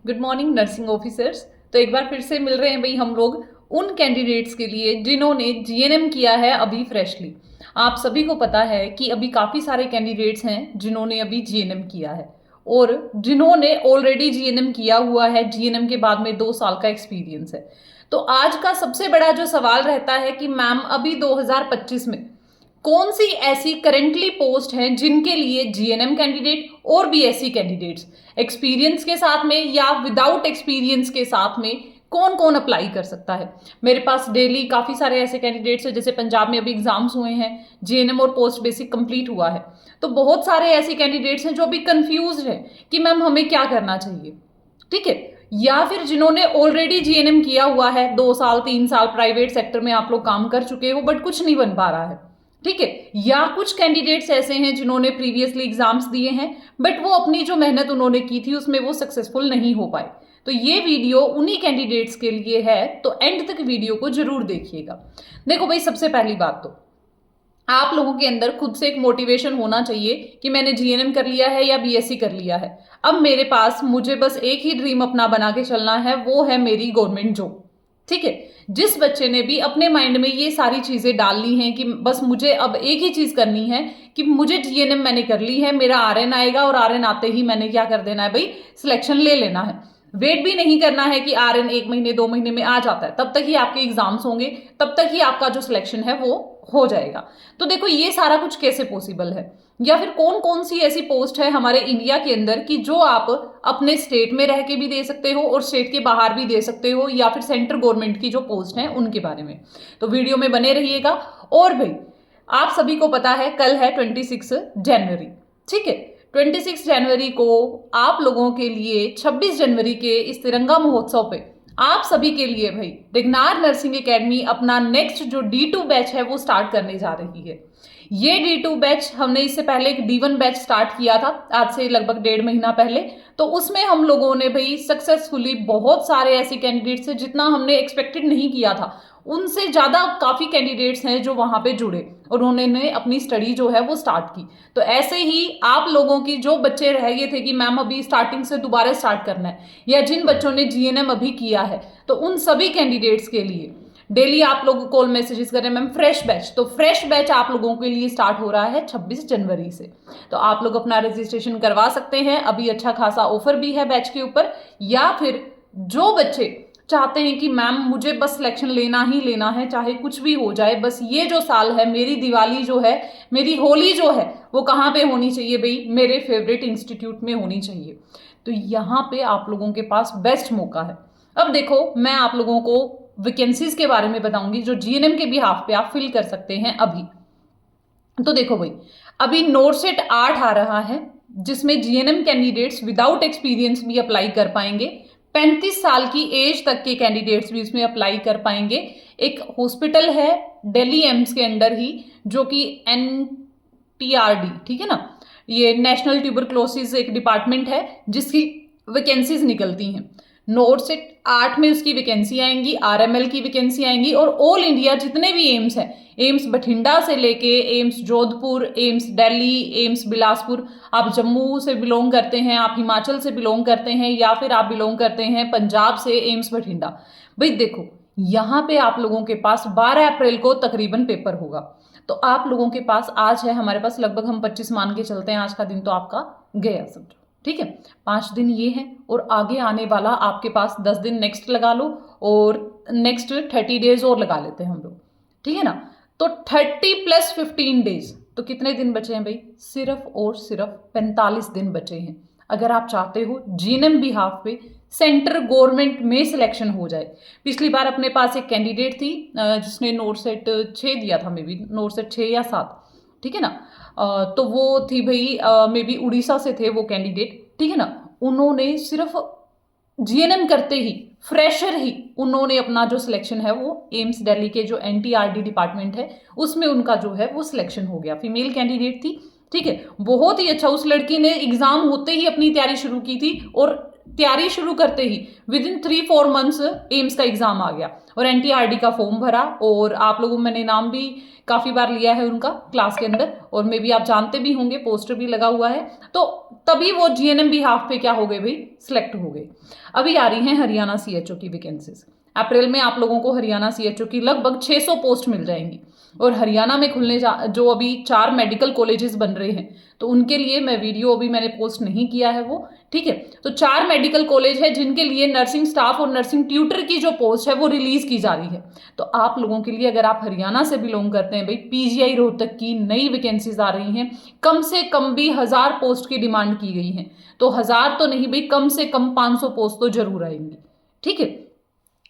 Good morning nursing officers. तो एक बार फिर से मिल रहे हैं भाई हम लोग उन कैंडिडेट्स के लिए जिन्होंने जीएनएम किया है अभी फ्रेशली। आप सभी को पता है कि अभी काफ़ी सारे कैंडिडेट्स हैं जिन्होंने अभी जीएनएम किया है और जिन्होंने ऑलरेडी जीएनएम किया हुआ है, जीएनएम के बाद में 2 साल का एक्सपीरियंस है। तो आज का सबसे बड़ा जो सवाल रहता है कि मैम अभी 2025 में कौन सी ऐसी करेंटली पोस्ट हैं जिनके लिए जीएनएम कैंडिडेट और बीएससी कैंडिडेट्स एक्सपीरियंस के साथ में या विदाउट एक्सपीरियंस के साथ में कौन कौन अप्लाई कर सकता है। मेरे पास डेली काफ़ी सारे ऐसे कैंडिडेट्स हैं, जैसे पंजाब में अभी एग्जाम्स हुए हैं, जीएनएम और पोस्ट बेसिक कंप्लीट हुआ है, तो बहुत सारे ऐसे कैंडिडेट्स हैं जो अभी कंफ्यूज हैं कि मैम हमें क्या करना चाहिए। ठीक है, या फिर जिन्होंने ऑलरेडी जीएनएम किया हुआ है, 2 साल 3 साल प्राइवेट सेक्टर में आप लोग काम कर चुके हो बट कुछ नहीं बन पा रहा है। ठीक है, या कुछ कैंडिडेट्स ऐसे हैं जिन्होंने प्रीवियसली एग्जाम्स दिए हैं बट वो अपनी जो मेहनत उन्होंने की थी उसमें वो सक्सेसफुल नहीं हो पाए। तो ये वीडियो उन्हीं कैंडिडेट्स के लिए है, तो एंड तक वीडियो को जरूर देखिएगा। देखो भाई, सबसे पहली बात तो आप लोगों के अंदर खुद से एक मोटिवेशन होना चाहिए कि मैंने जीएनएम कर लिया है या बीएससी कर लिया है, अब मेरे पास मुझे बस एक ही ड्रीम अपना बना के चलना है, वो है मेरी गवर्नमेंट जॉब। ठीक है, जिस बच्चे ने भी अपने माइंड में ये सारी चीजें डाल ली हैं कि बस मुझे अब एक ही चीज करनी है कि मुझे जीएनएम मैंने कर ली है, मेरा आरएन आएगा और आरएन आते ही मैंने क्या कर देना है भाई, सिलेक्शन ले लेना है। वेट भी नहीं करना है कि आरएन 1 महीने 2 महीने में आ जाता है, तब तक ही आपके एग्जाम्स होंगे, तब तक ही आपका जो सिलेक्शन है वो हो जाएगा। तो देखो ये सारा कुछ कैसे पॉसिबल है, या फिर कौन कौन सी ऐसी पोस्ट है हमारे इंडिया के अंदर कि जो आप अपने स्टेट में रह के भी दे सकते हो और स्टेट के बाहर भी दे सकते हो, या फिर सेंट्रल गवर्नमेंट की जो पोस्ट है उनके बारे में। तो वीडियो में बने रहिएगा। और भाई आप सभी को पता है कल है 26 जनवरी। ठीक है, 26 जनवरी को आप लोगों के लिए 26 जनवरी के इस तिरंगा महोत्सव पे आप सभी के लिए भाई देगनार नर्सिंग एकेडमी अपना नेक्स्ट जो D2 बैच है वो स्टार्ट करने जा रही है। ये D2 बैच हमने इससे पहले एक D1 बैच स्टार्ट किया था आज से लगभग 1.5 महीना पहले, तो उसमें हम लोगों ने भाई सक्सेसफुली बहुत सारे ऐसे कैंडिडेट्स हैं, जितना हमने एक्सपेक्टेड नहीं किया था उनसे ज़्यादा काफ़ी कैंडिडेट्स हैं जो वहाँ पे जुड़े और उन्होंने अपनी स्टडी जो है वो स्टार्ट की। तो ऐसे ही आप लोगों की जो बच्चे रह गए थे कि मैम अभी स्टार्टिंग से दोबारा स्टार्ट करना है, या जिन बच्चों ने जीएनएम अभी किया है, तो उन सभी कैंडिडेट्स के लिए डेली आप लोग कॉल मैसेजेस कर रहे हैं मैम फ्रेश बैच, तो फ्रेश बैच आप लोगों के लिए स्टार्ट हो रहा है 26 जनवरी से। तो आप लोग अपना रजिस्ट्रेशन करवा सकते हैं, अभी अच्छा खासा ऑफर भी है बैच के ऊपर। या फिर जो बच्चे चाहते हैं कि मैम मुझे बस सिलेक्शन लेना ही लेना है, चाहे कुछ भी हो जाए, बस ये जो साल है मेरी दिवाली जो है, मेरी होली जो है वो कहाँ पे होनी चाहिए भाई, मेरे फेवरेट इंस्टीट्यूट में होनी चाहिए, तो यहाँ पे आप लोगों के पास बेस्ट मौका है। अब देखो मैं आप लोगों को वैकेंसीज के बारे में बताऊंगी जो जीएनएम के बिहाफ पे आप फिल कर सकते हैं अभी। तो देखो भाई, अभी नोरसेट 8 आ रहा है जिसमें जीएनएम कैंडिडेट्स विदाउट एक्सपीरियंस भी अप्लाई कर पाएंगे, 35 साल की एज तक के कैंडिडेट्स भी इसमें अप्लाई कर पाएंगे। एक हॉस्पिटल है दिल्ली एम्स के अंडर ही जो कि NTRD, ठीक है ना, ये नेशनल ट्यूबरक्लोसिस एक डिपार्टमेंट है जिसकी वैकेंसीज निकलती हैं। नोरसेट 8 में उसकी वैकेंसी आएंगी, RML की वैकेंसी आएंगी, और ऑल इंडिया जितने भी एम्स हैं, एम्स बठिंडा से लेके AIIMS Jodhpur, AIIMS Delhi, AIIMS Bilaspur, आप जम्मू से बिलोंग करते हैं, आप हिमाचल से बिलोंग करते हैं, या फिर आप बिलोंग करते हैं पंजाब से, एम्स बठिंडा। भाई देखो यहाँ पे आप लोगों के पास 12 अप्रैल को तकरीबन पेपर होगा, तो आप लोगों के पास आज है, हमारे पास लगभग हम 25 मान के चलते हैं, आज का दिन तो आपका गया समझो। ठीक है, 5 दिन ये हैं और आगे आने वाला आपके पास 10 दिन नेक्स्ट लगा लो और नेक्स्ट 30 डेज और लगा लेते हैं हम लोग, ठीक है ना। तो 30 + 15 डेज, तो कितने दिन बचे हैं भाई, सिर्फ और सिर्फ 45 दिन बचे हैं। अगर आप चाहते हो जीएनएम बिहाफ पे सेंट्रल गवर्नमेंट में सिलेक्शन हो जाए। पिछली बार अपने पास एक कैंडिडेट थी जिसने नोरसेट 6 दिया था, मे बी नोरसेट 6 या 7, ठीक है ना, तो वो थी भाई मे बी उड़ीसा से थे वो कैंडिडेट, ठीक है ना। उन्होंने सिर्फ जीएनएम करते ही फ्रेशर ही उन्होंने अपना जो सिलेक्शन है वो एम्स दिल्ली के जो NTRD डिपार्टमेंट है उसमें उनका जो है वो सिलेक्शन हो गया। फीमेल कैंडिडेट थी, ठीक है, बहुत ही अच्छा। उस लड़की ने एग्जाम होते ही अपनी तैयारी शुरू की थी और तैयारी शुरू करते ही विद इन 3-4 मंथ्स एम्स का एग्जाम आ गया और एनटीआरडी का फॉर्म भरा, और आप लोगों मैंने नाम भी काफी बार लिया है उनका क्लास के अंदर, और मे बी आप जानते भी होंगे, पोस्टर भी लगा हुआ है। तो तभी वो जीएनएम भी हाफ पे क्या हो गए भाई, सिलेक्ट हो गए। अभी आ रही हैं हरियाणा सीएचओ की वैकेंसीज। अप्रैल में आप लोगों को हरियाणा सीएचओ की लगभग 600 पोस्ट मिल जाएंगी, और हरियाणा में खुलने जो अभी 4 मेडिकल कॉलेजेस बन रहे हैं, तो उनके लिए मैं वीडियो अभी मैंने पोस्ट नहीं किया है वो, ठीक है। तो 4 मेडिकल कॉलेज है जिनके लिए नर्सिंग स्टाफ और नर्सिंग ट्यूटर की जो पोस्ट है वो रिलीज की जा रही है। तो आप लोगों के लिए, अगर आप हरियाणा से बिलोंग करते हैं भाई, पीजीआई रोहतक की नई वैकेंसीज आ रही हैं, कम से कम भी 1000 पोस्ट की डिमांड की गई है। तो 1000 तो नहीं भाई, कम से कम 500 पोस्ट तो जरूर आएंगी, ठीक है।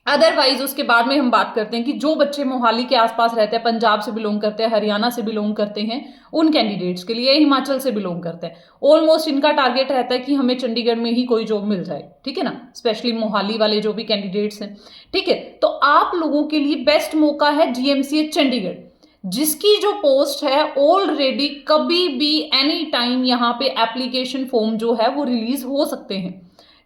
अदरवाइज उसके बाद में हम बात करते हैं कि जो बच्चे मोहाली के आसपास रहते हैं, पंजाब से बिलोंग करते हैं, हरियाणा से बिलोंग करते हैं, उन कैंडिडेट्स के लिए, हिमाचल से बिलोंग करते हैं, ऑलमोस्ट इनका टारगेट रहता है कि हमें चंडीगढ़ में ही कोई जॉब मिल जाए, ठीक है ना, स्पेशली मोहाली वाले जो भी कैंडिडेट्स हैं, ठीक है। तो आप लोगों के लिए बेस्ट मौका है जीएमसीएच चंडीगढ़, जिसकी जो पोस्ट है ऑलरेडी कभी भी एनी टाइम यहाँ पे एप्लीकेशन फॉर्म जो है वो रिलीज हो सकते हैं।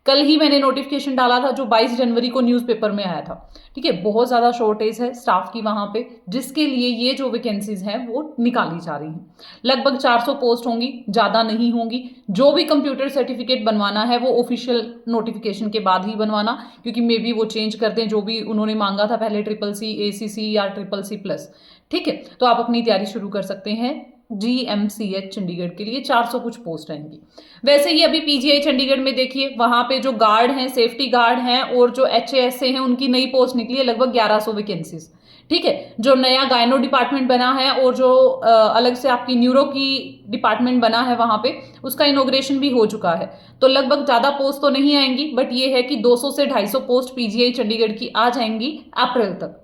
कल ही मैंने नोटिफिकेशन डाला था जो 22 जनवरी को न्यूज़पेपर में आया था, ठीक है। बहुत ज़्यादा शॉर्टेज है स्टाफ की वहाँ पे, जिसके लिए ये जो वैकेंसीज हैं वो निकाली जा रही हैं। लगभग 400 पोस्ट होंगी, ज़्यादा नहीं होंगी। जो भी कंप्यूटर सर्टिफिकेट बनवाना है वो ऑफिशियल नोटिफिकेशन के बाद ही बनवाना, क्योंकि मे बी वो चेंज कर दें, जो भी उन्होंने मांगा था पहले CCC, ACC या CCC+, ठीक है। तो आप अपनी तैयारी शुरू कर सकते हैं जीएमसीएच चंडीगढ़ के लिए। 400 कुछ पोस्ट आएंगी। वैसे ही अभी पीजीआई चंडीगढ़ में देखिए, वहां पे जो गार्ड हैं, सेफ्टी गार्ड हैं और जो HASA हैं, उनकी नई पोस्ट निकली है, लगभग 1100 वैकेंसीज, ठीक है। जो नया गायनो डिपार्टमेंट बना है और जो अलग से आपकी न्यूरो की डिपार्टमेंट बना है वहां पे, उसका इनॉग्रेशन भी हो चुका है। तो लगभग ज्यादा पोस्ट तो नहीं आएंगी, बट ये है कि 200 से 250 पोस्ट पीजीआई चंडीगढ़ की आ जाएंगी अप्रैल तक।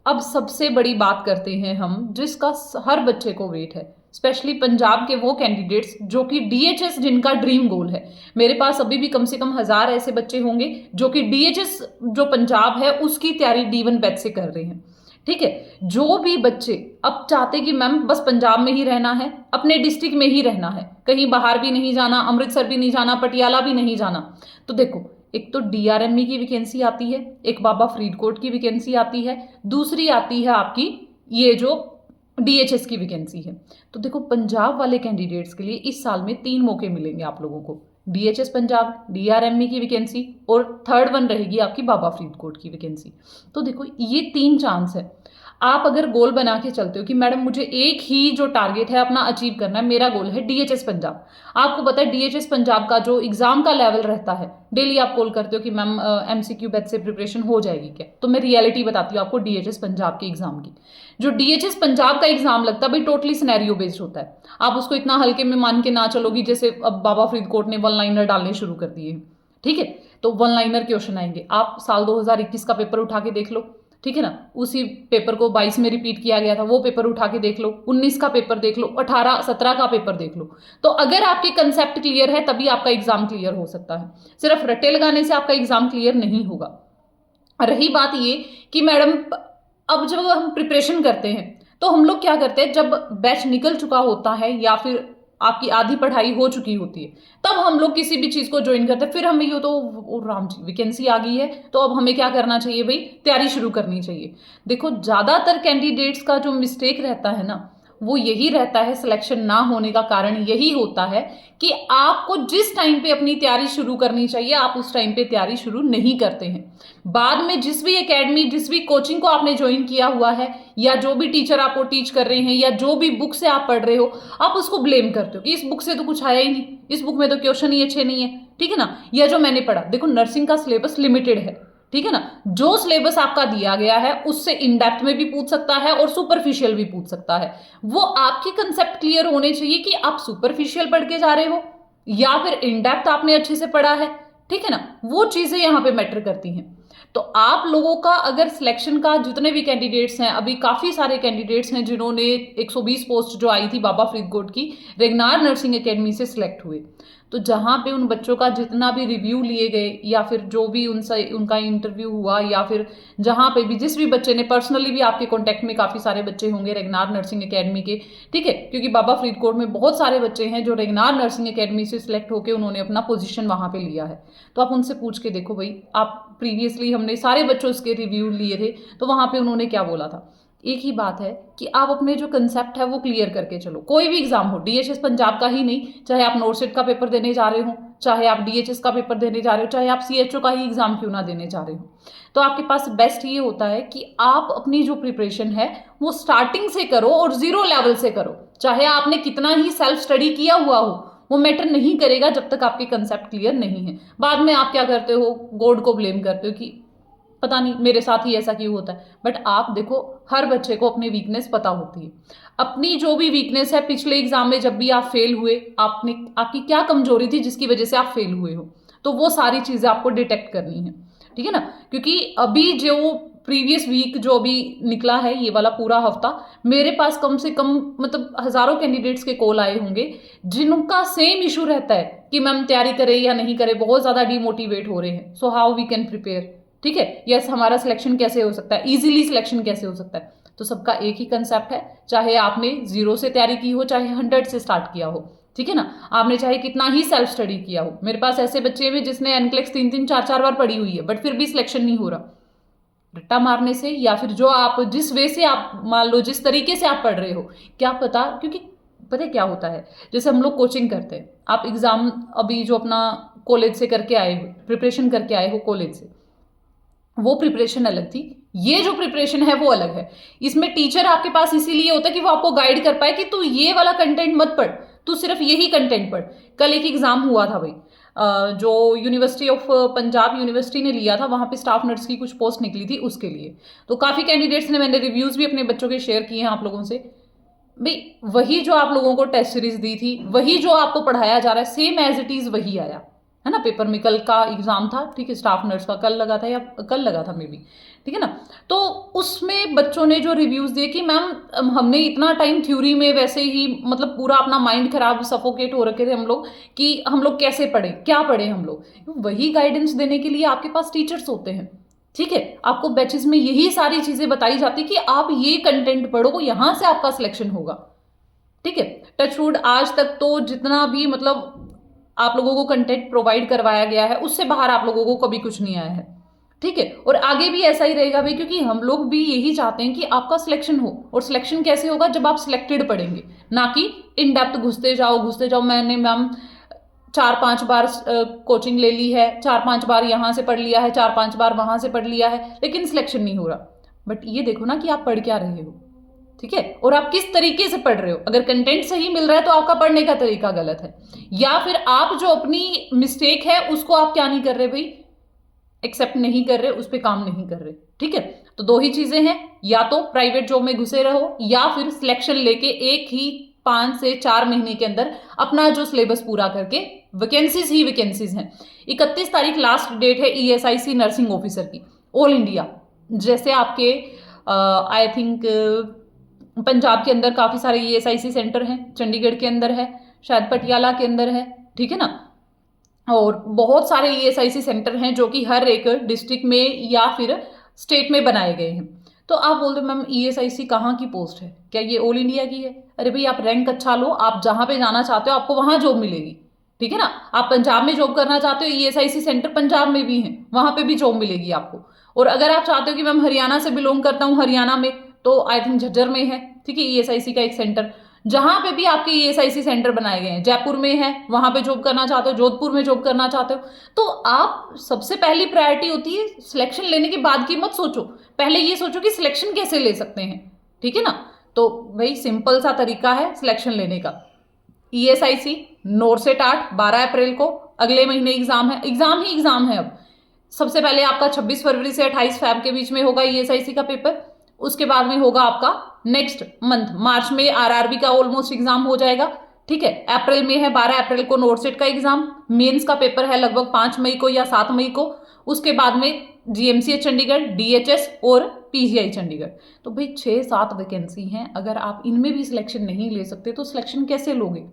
अब सबसे बड़ी बात करते हैं हम, जिसका हर बच्चे को वेट है, स्पेशली पंजाब के वो कैंडिडेट्स जो कि DHS जिनका ड्रीम गोल है। मेरे पास अभी भी कम से कम 1000 ऐसे बच्चे होंगे जो कि DHS जो पंजाब है उसकी तैयारी D1 बैच से कर रहे हैं, ठीक है। जो भी बच्चे अब चाहते कि मैम बस पंजाब में ही रहना है, अपने डिस्ट्रिक्ट में ही रहना है, कहीं बाहर भी नहीं जाना, अमृतसर भी नहीं जाना, पटियाला भी नहीं जाना, तो देखो, एक तो DRME की वैकेंसी आती है, एक बाबा फरीदकोट की वैकेंसी आती है, दूसरी आती है आपकी ये जो DHS की वैकेंसी है। तो देखो, पंजाब वाले कैंडिडेट्स के लिए इस साल में 3 मौके मिलेंगे आप लोगों को, DHS पंजाब, DRME की वैकेंसी और थर्ड वन रहेगी आपकी बाबा फरीदकोट की वैकेंसी। तो देखो, ये 3 चांस है। आप अगर गोल बना के चलते हो कि मैडम मुझे एक ही जो टारगेट है अपना अचीव करना है, मेरा गोल है DHS पंजाब। आपको पता है DHS पंजाब का जो एग्जाम का लेवल रहता है, डेली आप कॉल करते हो कि मैम MCQ बैच से प्रिपरेशन हो जाएगी क्या, तो मैं रियलिटी बताती हूँ आपको DHS पंजाब के एग्जाम की। जो DHS पंजाब का एग्जाम लगता है भाई, टोटली सिनेरियो बेस्ड होता है। आप उसको इतना हल्के में मान के ना चलोगी, जैसे अब बाबा फरीदकोट ने 1 लाइनर डालने शुरू कर दिए, ठीक है। तो 1 लाइनर क्वेश्चन आएंगे, आप साल 2021 का पेपर उठा के देख लो, ठीक है ना, उसी पेपर को 22 में रिपीट किया गया था, वो पेपर उठा के देख लो, 19 का पेपर देख लो, 18, 17 का पेपर देख लो। तो अगर आपके कंसेप्ट क्लियर है तभी आपका एग्जाम क्लियर हो सकता है, सिर्फ रट्टे लगाने से आपका एग्जाम क्लियर नहीं होगा। रही बात ये कि मैडम अब जब हम प्रिपरेशन करते हैं तो हम लोग क्या करते हैं, जब बैच निकल चुका होता है या फिर आपकी आधी पढ़ाई हो चुकी होती है, तब हम लोग किसी भी चीज को ज्वाइन करते हैं। फिर हमें ये तो राम जी वैकेंसी आ गई है, तो अब हमें क्या करना चाहिए भाई, तैयारी शुरू करनी चाहिए। देखो, ज्यादातर कैंडिडेट्स का जो मिस्टेक रहता है ना, वो यही रहता है, सिलेक्शन ना होने का कारण यही होता है कि आपको जिस टाइम पे अपनी तैयारी शुरू करनी चाहिए आप उस टाइम पे तैयारी शुरू नहीं करते हैं। बाद में जिस भी एकेडमी, जिस भी कोचिंग को आपने ज्वाइन किया हुआ है, या जो भी टीचर आपको टीच कर रहे हैं, या जो भी बुक से आप पढ़ रहे हो, आप उसको ब्लेम करते हो कि इस बुक से तो कुछ आया ही नहीं, इस बुक में तो क्वेश्चन ही अच्छे नहीं है, ठीक है ना। या जो मैंने पढ़ा, देखो नर्सिंग का सिलेबस लिमिटेड है, ठीक है ना। जो सिलेबस आपका दिया गया है उससे इन डेप्थ में भी पूछ सकता है और सुपरफिशियल भी पूछ सकता है। वो आपके कंसेप्ट क्लियर होने चाहिए कि आप सुपरफिशियल पढ़ के जा रहे हो या फिर इन डेप्थ आपने अच्छे से पढ़ा है, ठीक है ना। वो चीजें यहाँ पे मैटर करती हैं। तो आप लोगों का अगर सिलेक्शन का, जितने भी कैंडिडेट्स हैं, अभी काफी सारे कैंडिडेट्स हैं जिन्होंने 120 पोस्ट जो आई थी बाबा फरीदकोट की रेगनार नर्सिंग एकेडमी से सिलेक्ट हुए, तो जहाँ पे उन बच्चों का जितना भी रिव्यू लिए गए या फिर जो भी उनसे उनका इंटरव्यू हुआ या फिर जहाँ पे भी जिस भी बच्चे ने, पर्सनली भी आपके कांटेक्ट में काफ़ी सारे बच्चे होंगे रेगनार नर्सिंग एकेडमी के, ठीक है, क्योंकि बाबा फरीदकोट में बहुत सारे बच्चे हैं जो रेगनार नर्सिंग एकेडमी से सिलेक्ट होकर उन्होंने अपना पोजीशन वहाँ पे लिया है। तो आप उनसे पूछ के देखो भाई, आप प्रीवियसली हमने सारे बच्चों के रिव्यू लिए थे तो वहाँ पे उन्होंने क्या बोला था। एक ही बात है कि आप अपने जो कंसेप्ट है वो क्लियर करके चलो। कोई भी एग्जाम हो, डीएचएस पंजाब का ही नहीं, चाहे आप नोरसेट का पेपर देने जा रहे हो, चाहे आप डीएचएस का पेपर देने जा रहे हो, चाहे आप सीएचओ का ही एग्जाम क्यों ना देने जा रहे हो, तो आपके पास बेस्ट ये होता है कि आप अपनी जो प्रिपरेशन है वो स्टार्टिंग से करो और जीरो लेवल से करो। चाहे आपने कितना ही सेल्फ स्टडी किया हुआ हो, वो मैटर नहीं करेगा जब तक आपके कंसेप्ट क्लियर नहीं है। बाद में आप क्या करते हो, गॉड को ब्लेम करते हो कि पता नहीं मेरे साथ ही ऐसा क्यों होता है। बट आप देखो, हर बच्चे को अपनी वीकनेस पता होती है। अपनी जो भी वीकनेस है, पिछले एग्जाम में जब भी आप फेल हुए, आपकी क्या कमजोरी थी जिसकी वजह से आप फेल हुए हो, तो वो सारी चीजें आपको डिटेक्ट करनी है, ठीक है ना। क्योंकि अभी जो प्रीवियस वीक जो अभी निकला है, ये वाला पूरा हफ्ता, मेरे पास कम से कम मतलब हजारों कैंडिडेट्स के कॉल आए होंगे जिनका सेम इशू रहता है कि मैम तैयारी करें या नहीं करें, बहुत ज्यादा डिमोटिवेट हो रहे हैं। So how we can prepare, ठीक है, यस, हमारा सिलेक्शन कैसे हो सकता है, इजीली सिलेक्शन कैसे हो सकता है। तो सबका एक ही कंसेप्ट है, चाहे आपने 0 से तैयारी की हो, चाहे 100 से स्टार्ट किया हो, ठीक है ना, आपने चाहे कितना ही सेल्फ स्टडी किया हो। मेरे पास ऐसे बच्चे भी जिसने एनक्लेक्स 3-3, 4-4 बार पढ़ी हुई है, बट फिर भी सिलेक्शन नहीं हो रहा। रट्टा मारने से या फिर जो आप जिस वे से आप मान लो, जिस तरीके से आप पढ़ रहे हो, क्या पता। क्योंकि पता है क्या होता है, जैसे हम लोग कोचिंग करते हैं, आप एग्जाम अभी जो अपना कॉलेज से करके आए हो, प्रिपरेशन करके आए हो कॉलेज से, वो प्रिपरेशन अलग थी, ये जो प्रिपरेशन है वो अलग है। इसमें टीचर आपके पास इसीलिए होता है कि वो आपको गाइड कर पाए कि तू ये वाला कंटेंट मत पढ़, तू सिर्फ यही कंटेंट पढ़। कल एक एग्जाम हुआ था भाई, जो यूनिवर्सिटी ऑफ पंजाब यूनिवर्सिटी ने लिया था, वहां पे स्टाफ नर्स की कुछ पोस्ट निकली थी उसके लिए। तो काफी कैंडिडेट्स ने, मैंने रिव्यूज भी अपने बच्चों के शेयर किए हैं आप लोगों से। भाई वही जो आप लोगों को टेस्ट सीरीज दी थी, वही जो आपको पढ़ाया जा रहा है, सेम एज इट इज वही आया है ना। पेपर में कल का एग्जाम था, ठीक है, स्टाफ नर्स का कल लगा था या कल लगा था मे बी, ठीक है ना। तो उसमें बच्चों ने जो रिव्यूज दिए कि मैम हमने इतना टाइम थ्योरी में वैसे ही मतलब पूरा अपना माइंड खराब, सफोकेट हो रखे थे हम लोग कि हम लोग कैसे पढ़े, क्या पढ़े हम लोग। वही गाइडेंस देने के लिए आपके पास टीचर्स होते हैं, ठीक है। आपको बैचेस में यही सारी चीजें बताई जाती कि आप ये कंटेंट पढ़ो, यहां से आपका सिलेक्शन होगा, ठीक है। टचवुड आज तक तो जितना भी मतलब आप लोगों को कंटेंट प्रोवाइड करवाया गया है, उससे बाहर आप लोगों को कभी कुछ नहीं आया है, ठीक है। और आगे भी ऐसा ही रहेगा भाई, क्योंकि हम लोग भी यही चाहते हैं कि आपका सिलेक्शन हो। और सिलेक्शन कैसे होगा, जब आप सिलेक्टेड पढ़ेंगे, ना कि इन डेप्थ घुसते जाओ। मैंने मैम 4-5 बार कोचिंग ले ली है, 4-5 बार यहां से पढ़ लिया है, 4-5 बार वहां से पढ़ लिया है, लेकिन सिलेक्शन नहीं हो रहा। बट ये देखो ना कि आप पढ़ क्या रहे हो, ठीक है, और आप किस तरीके से पढ़ रहे हो। अगर कंटेंट सही मिल रहा है तो आपका पढ़ने का तरीका गलत है, या फिर आप जो अपनी मिस्टेक है उसको आप क्या नहीं कर रहे भाई, एक्सेप्ट नहीं कर रहे, उस पर काम नहीं कर रहे, ठीक है। तो 2 ही चीजें हैं, या तो प्राइवेट जॉब में घुसे रहो, या फिर सिलेक्शन लेके एक ही 5 से 4 महीने के अंदर अपना जो सिलेबस पूरा करके, वैकेंसीज ही वैकेंसीज हैं। 31 तारीख लास्ट डेट है ESIC नर्सिंग ऑफिसर की, ऑल इंडिया। जैसे आपके आई थिंक पंजाब के अंदर काफी सारे ESIC सेंटर हैं, चंडीगढ़ के अंदर है, शायद पटियाला के अंदर है, ठीक है ना। और बहुत सारे ESIC सेंटर हैं जो कि हर एक डिस्ट्रिक्ट में या फिर स्टेट में बनाए गए हैं। तो आप बोल दो मैम ESIC कहाँ की पोस्ट है, क्या ये ऑल इंडिया की है? अरे भाई आप रैंक अच्छा लो, आप जहां पे जाना चाहते हो आपको वहां जॉब मिलेगी, ठीक है ना। आप पंजाब में जॉब करना चाहते हो, ESIC सेंटर पंजाब में भी है, वहां पे भी जॉब मिलेगी आपको। और अगर आप चाहते हो कि मैम हरियाणा से बिलोंग करता हूँ, हरियाणा में तो आई थिंक झज्जर में है, ठीक है, ESIC का एक सेंटर। जहां पे भी आपके ESIC सेंटर बनाए गए हैं, जयपुर में है, वहां पे जॉब करना चाहते हो, जोधपुर में जॉब करना चाहते हो, तो आप सबसे पहली प्रायोरिटी होती है सिलेक्शन लेने के बाद की मत सोचो, पहले ये सोचो कि सिलेक्शन कैसे ले सकते हैं, ठीक है ना। तो भाई सिंपल सा तरीका है सिलेक्शन लेने का। ESIC नोरसेट 8 12 अप्रैल को, अगले महीने एग्जाम है, एग्जाम ही एग्जाम है। अब सबसे पहले आपका 26 फरवरी से 28 फरवरी के बीच में होगा ESIC का पेपर, उसके बाद में होगा आपका नेक्स्ट मंथ मार्च में RRB का ऑलमोस्ट एग्जाम हो जाएगा, ठीक है। अप्रैल में है 12 अप्रैल को नोरसेट का एग्जाम, मेंस का पेपर है लगभग 5 मई को या 7 मई को, उसके बाद में GMCH चंडीगढ़, DHS और PGI चंडीगढ़। तो भाई 6-7 वैकेंसी हैं, अगर आप इनमें भी सिलेक्शन नहीं ले सकते तो सिलेक्शन कैसे लोगे,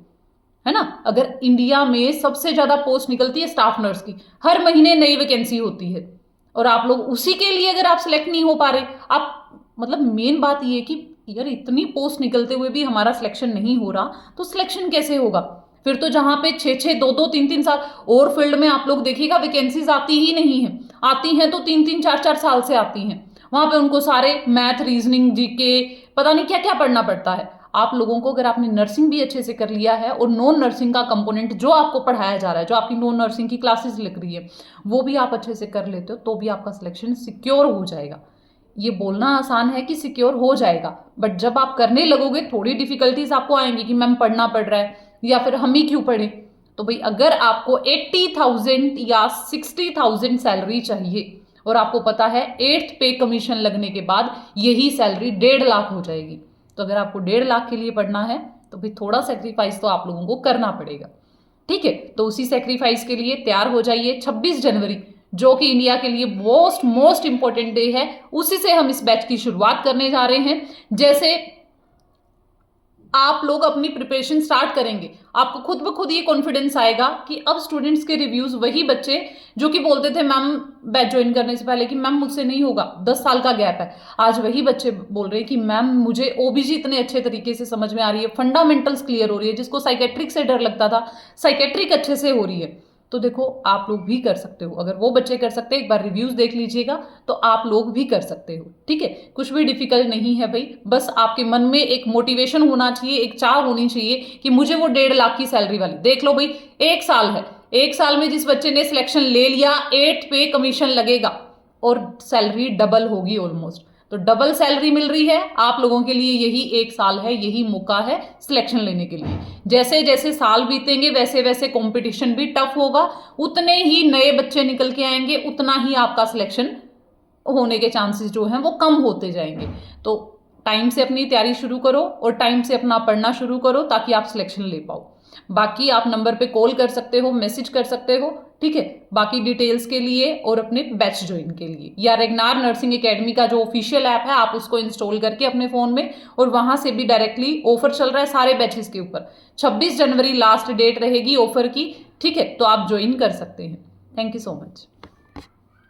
है ना। अगर इंडिया में सबसे ज्यादा पोस्ट निकलती है स्टाफ नर्स की, हर महीने नई वैकेंसी होती है, और आप लोग उसी के लिए अगर आप सिलेक्ट नहीं हो पा रहे, आप मतलब मेन बात ये है कि यार इतनी पोस्ट निकलते हुए भी हमारा सिलेक्शन नहीं हो रहा, तो सिलेक्शन कैसे होगा। फिर तो जहां पे 6-6, 2-2, 3-3 साल और फील्ड में आप लोग देखिएगा वैकेंसीज आती ही नहीं है, आती हैं तो 3-3, 4-4 साल से आती हैं। वहां पे उनको सारे मैथ, रीजनिंग, जीके, पता नहीं क्या क्या पढ़ना पड़ता है। आप लोगों को अगर आपने नर्सिंग भी अच्छे से कर लिया है और नॉन नर्सिंग का कंपोनेंट जो आपको पढ़ाया जा रहा है, जो आपकी नॉन नर्सिंग की क्लासेस लग रही है, वो भी आप अच्छे से कर लेते हो, तो भी आपका सिलेक्शन सिक्योर हो जाएगा। ये बोलना आसान है कि सिक्योर हो जाएगा, बट जब आप करने लगोगे थोड़ी डिफिकल्टीज आपको आएंगी कि मैम पढ़ना पड़ रहा है या फिर हम ही क्यों पढ़े। तो भाई अगर आपको 80,000 या 60,000 सैलरी चाहिए और आपको पता है 8th पे कमीशन लगने के बाद यही सैलरी 1.5 लाख हो जाएगी, तो अगर आपको 1.5 लाख के लिए पढ़ना है तो भाई थोड़ा सेक्रीफाइस तो आप लोगों को करना पड़ेगा। ठीक है, तो उसी सेक्रीफाइस के लिए तैयार हो जाइए। 26 जनवरी जो कि इंडिया के लिए मोस्ट इंपॉर्टेंट डे है, उसी से हम इस बैच की शुरुआत करने जा रहे हैं। जैसे आप लोग अपनी प्रिपरेशन स्टार्ट करेंगे, आपको खुद ब खुद ये कॉन्फिडेंस आएगा कि अब स्टूडेंट्स के रिव्यूज, वही बच्चे जो कि बोलते थे मैम बैच ज्वाइन करने से पहले कि मैम मुझसे नहीं होगा, 10 साल का गैप है, आज वही बच्चे बोल रहे हैं कि मैम मुझे ओबीजी इतने अच्छे तरीके से समझ में आ रही है, फंडामेंटल्स क्लियर हो रही है, जिसको साइकेट्रिक से डर लगता था साइकेट्रिक अच्छे से हो रही है। तो देखो आप लोग भी कर सकते हो, अगर वो बच्चे कर सकते हैं, एक बार रिव्यूज देख लीजिएगा, तो आप लोग भी कर सकते हो। ठीक है, कुछ भी डिफिकल्ट नहीं है भाई, बस आपके मन में एक मोटिवेशन होना चाहिए, एक चाह होनी चाहिए कि मुझे वो 1.5 लाख की सैलरी वाली, देख लो भाई 1 साल है, 1 साल में जिस बच्चे ने सिलेक्शन ले लिया 8 पे कमीशन लगेगा और सैलरी डबल होगी ऑलमोस्ट। तो डबल सैलरी मिल रही है आप लोगों के लिए, यही 1 साल है, यही मौका है सिलेक्शन लेने के लिए। जैसे जैसे साल बीतेंगे वैसे वैसे कंपटीशन भी टफ होगा, उतने ही नए बच्चे निकल के आएंगे, उतना ही आपका सिलेक्शन होने के चांसेस जो हैं वो कम होते जाएंगे। तो टाइम से अपनी तैयारी शुरू करो और टाइम से अपना पढ़ना शुरू करो ताकि आप सिलेक्शन ले पाओ। बाकी आप नंबर पे कॉल कर सकते हो, मैसेज कर सकते हो। ठीक है, बाकी डिटेल्स के लिए और अपने बैच ज्वाइन के लिए, या रेगनार नर्सिंग एकेडमी का जो ऑफिशियल ऐप है आप उसको इंस्टॉल करके अपने फोन में, और वहां से भी डायरेक्टली ऑफर चल रहा है सारे बैचेस के ऊपर। 26 जनवरी लास्ट डेट रहेगी ऑफर की। ठीक है, तो आप ज्वाइन कर सकते हैं। Thank you so much.